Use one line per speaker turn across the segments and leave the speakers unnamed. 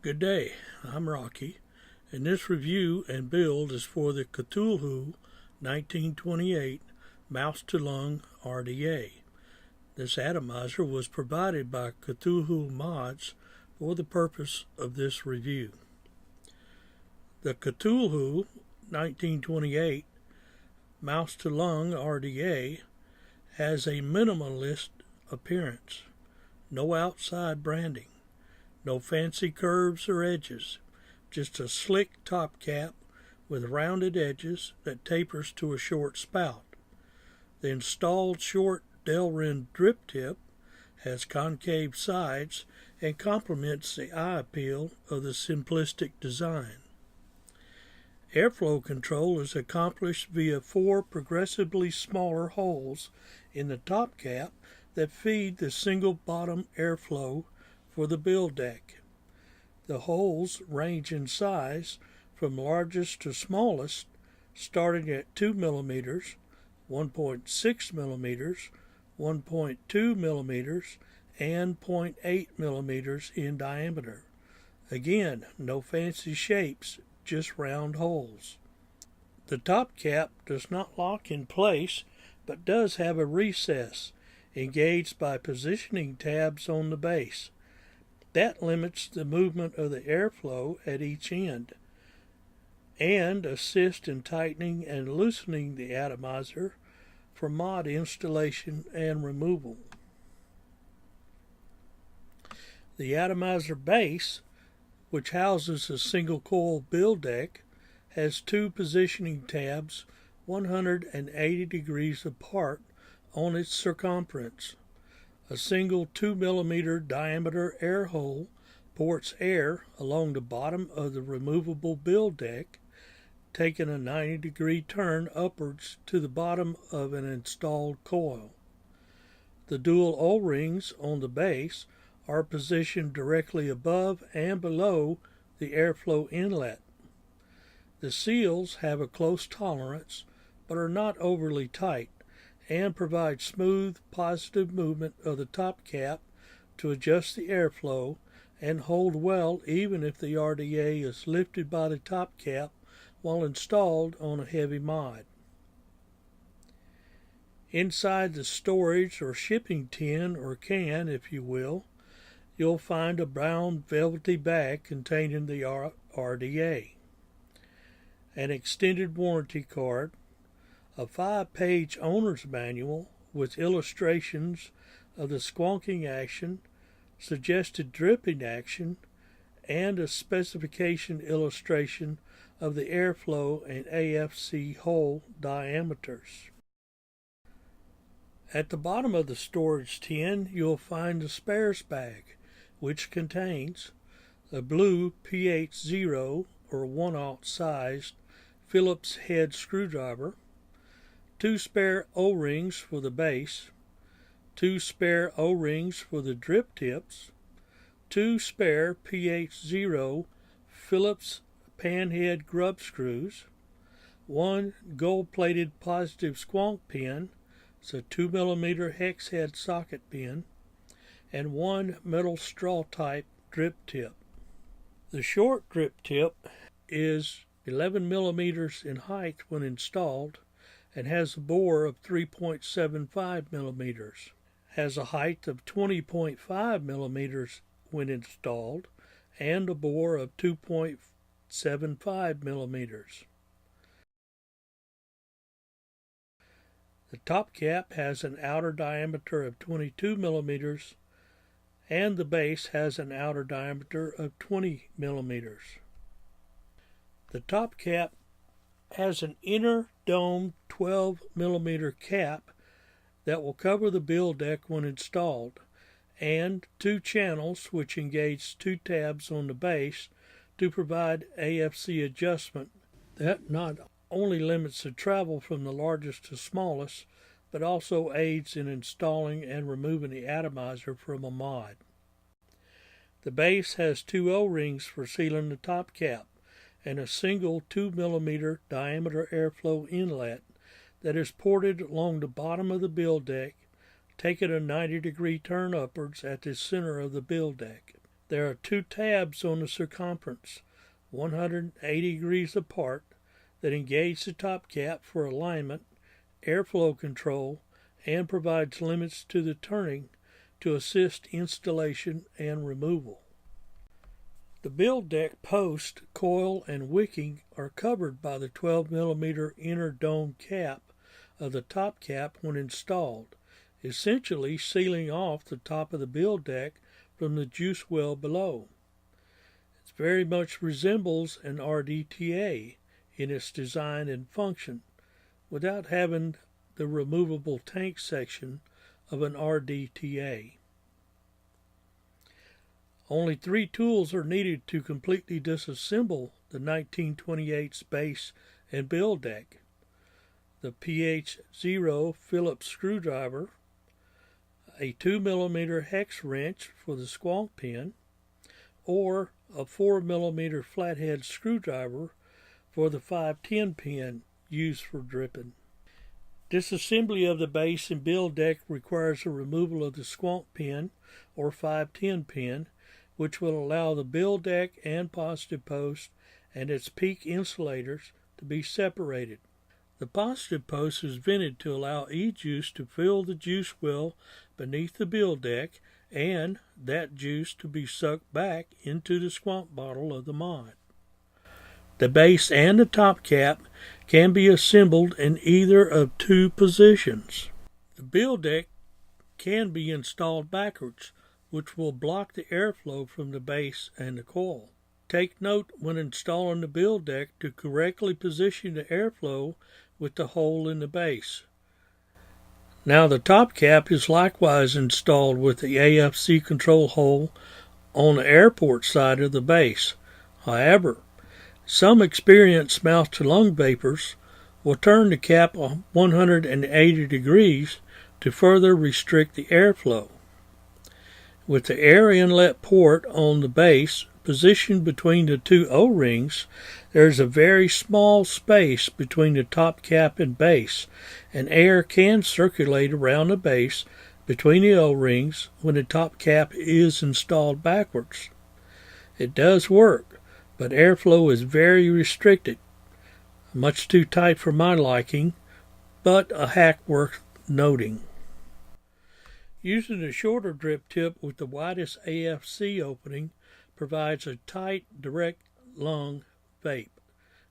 Good day, I'm Rocky, and this review and build is for the Cthulhu 1928 Mouse-to-Lung RDA. This atomizer was provided by Cthulhu Mods for the purpose of this review. The Cthulhu 1928 Mouse-to-Lung RDA has a minimalist appearance, no outside branding. No fancy curves or edges, just a slick top cap with rounded edges that tapers to a short spout. The installed short Delrin drip tip has concave sides and complements the eye appeal of the simplistic design. Airflow control is accomplished via 4 progressively smaller holes in the top cap that feed the single bottom airflow for the build deck. The holes range in size from largest to smallest, starting at 2 millimeters, 1.6 millimeters, 1.2 millimeters, and 0.8 millimeters in diameter. Again, no fancy shapes, just round holes. The top cap does not lock in place, but does have a recess, engaged by positioning tabs on the base. That limits the movement of the airflow at each end and assists in tightening and loosening the atomizer for mod installation and removal. The atomizer base, which houses a single coil build deck, has 2 positioning tabs 180 degrees apart on its circumference. A single 2 millimeter diameter air hole ports air along the bottom of the removable build deck, taking a 90-degree turn upwards to the bottom of an installed coil. The dual O-rings on the base are positioned directly above and below the airflow inlet. The seals have a close tolerance but are not overly tight, and provide smooth, positive movement of the top cap to adjust the airflow and hold well even if the RDA is lifted by the top cap while installed on a heavy mod. Inside the storage or shipping tin or can, if you will, you'll find a brown velvety bag containing the RDA, an extended warranty card, a 5-page owner's manual with illustrations of the squonking action, suggested dripping action, and a specification illustration of the airflow and AFC hole diameters. At the bottom of the storage tin, you'll find the spares bag, which contains a blue PH0 or 1/0 sized Phillips head screwdriver, 2 spare O-rings for the base, 2 spare O-rings for the drip tips, 2 spare PH0 Phillips panhead grub screws, 1 gold-plated positive squonk pin, it's a 2 millimeter hex head socket pin, and 1 metal straw type drip tip. The short drip tip is 11 millimeters in height when installed, and has a bore of 3.75 millimeters, has a height of 20.5 millimeters when installed, and a bore of 2.75 millimeters. The top cap has an outer diameter of 22 millimeters, and the base has an outer diameter of 20 millimeters. The top cap has an inner dome 12 millimeter cap that will cover the build deck when installed, and 2 channels which engage 2 tabs on the base to provide AFC adjustment that not only limits the travel from the largest to smallest, but also aids in installing and removing the atomizer from a mod. The base has 2 O-rings for sealing the top cap, and a single 2 millimeter diameter airflow inlet that is ported along the bottom of the build deck, taking a 90-degree turn upwards at the center of the build deck. There are two tabs on the circumference, 180 degrees apart, that engage the top cap for alignment, airflow control, and provides limits to the turning to assist installation and removal. The build deck post, coil, and wicking are covered by the 12mm inner dome cap of the top cap when installed, essentially sealing off the top of the build deck from the juice well below. It very much resembles an RDTA in its design and function, without having the removable tank section of an RDTA. Only 3 tools are needed to completely disassemble the 1928's base and build deck: the PH0 Phillips screwdriver, a 2mm hex wrench for the squonk pin, or a 4mm flathead screwdriver for the 510 pin used for dripping. Disassembly of the base and build deck requires the removal of the squonk pin or 510 pin, which will allow the build deck and positive post and its peak insulators to be separated. The positive post is vented to allow e-juice to fill the juice well beneath the build deck and that juice to be sucked back into the squonk bottle of the mod. The base and the top cap can be assembled in either of 2 positions. The build deck can be installed backwards, which will block the airflow from the base and the coil. Take note when installing the build deck to correctly position the airflow with the hole in the base. Now the top cap is likewise installed with the AFC control hole on the airport side of the base. However, some experienced mouth-to-lung vapors will turn the cap 180 degrees to further restrict the airflow. With the air inlet port on the base positioned between the 2 O-rings, there is a very small space between the top cap and base, and air can circulate around the base between the O-rings when the top cap is installed backwards. It does work, but airflow is very restricted, much too tight for my liking, but a hack worth noting. Using a shorter drip tip with the widest AFC opening provides a tight, direct lung vape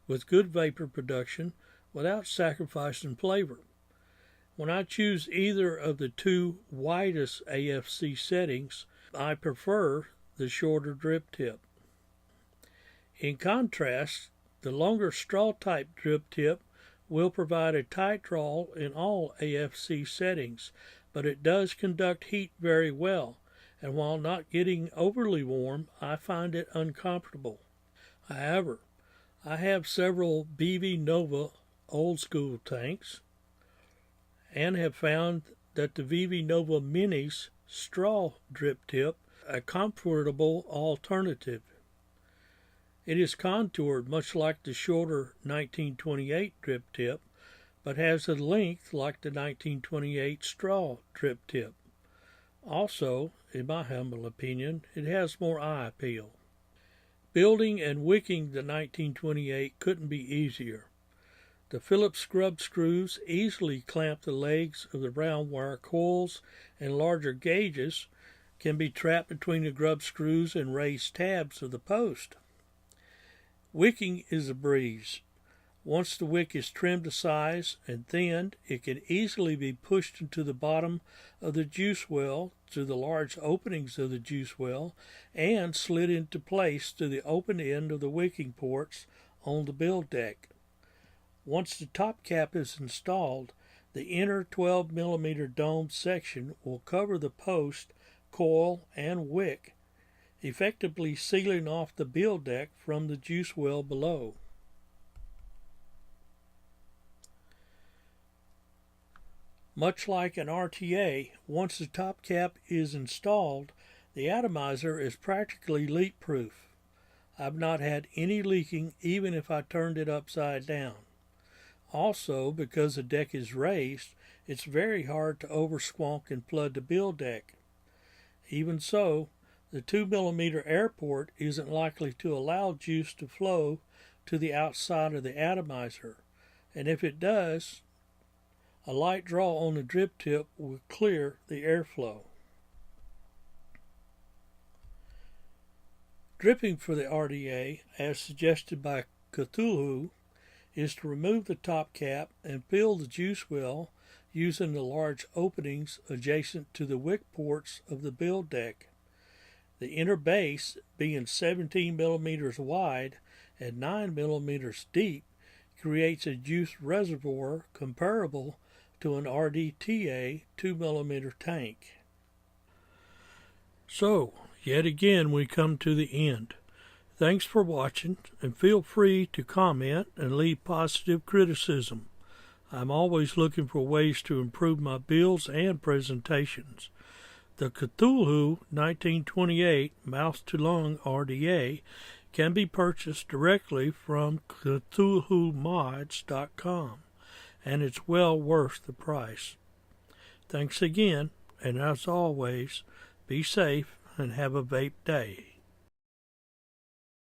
with good vapor production without sacrificing flavor. When I choose either of the 2 widest AFC settings, I prefer the shorter drip tip. In contrast, the longer straw-type drip tip will provide a tight draw in all AFC settings, but it does conduct heat very well, and while not getting overly warm, I find it uncomfortable. However, I have several BV Nova old school tanks and have found that the VV Nova Mini's straw drip tip is a comfortable alternative. It is contoured much like the shorter 1928 drip tip, but has a length like the 1928 straw drip tip. Also, in my humble opinion, it has more eye appeal. Building and wicking the 1928 couldn't be easier. The Phillips scrub screws easily clamp the legs of the round wire coils, and larger gauges can be trapped between the grub screws and raised tabs of the post. Wicking is a breeze. Once the wick is trimmed to size and thinned, it can easily be pushed into the bottom of the juice well through the large openings of the juice well and slid into place to the open end of the wicking ports on the build deck. Once the top cap is installed, the inner 12mm dome section will cover the post, coil, and wick, effectively sealing off the build deck from the juice well below. Much like an RTA, once the top cap is installed, the atomizer is practically leak-proof. I've not had any leaking even if I turned it upside down. Also, because the deck is raised, it's very hard to oversquonk and flood the build deck. Even so, The 2mm air port isn't likely to allow juice to flow to the outside of the atomizer, and if it does, a light draw on the drip tip will clear the airflow. Dripping for the RDA, as suggested by Cthulhu, is to remove the top cap and fill the juice well using the large openings adjacent to the wick ports of the build deck. The inner base, being 17 millimeters wide and 9 millimeters deep, creates a juice reservoir comparable to an RDTA 2mm tank. So, yet again we come to the end. Thanks for watching, and feel free to comment and leave positive criticism. I'm always looking for ways to improve my builds and presentations. The Cthulhu 1928 mouth-to-lung RDA can be purchased directly from CthulhuMods.com, and it's well worth the price. Thanks again, and as always, be safe and have a vape day.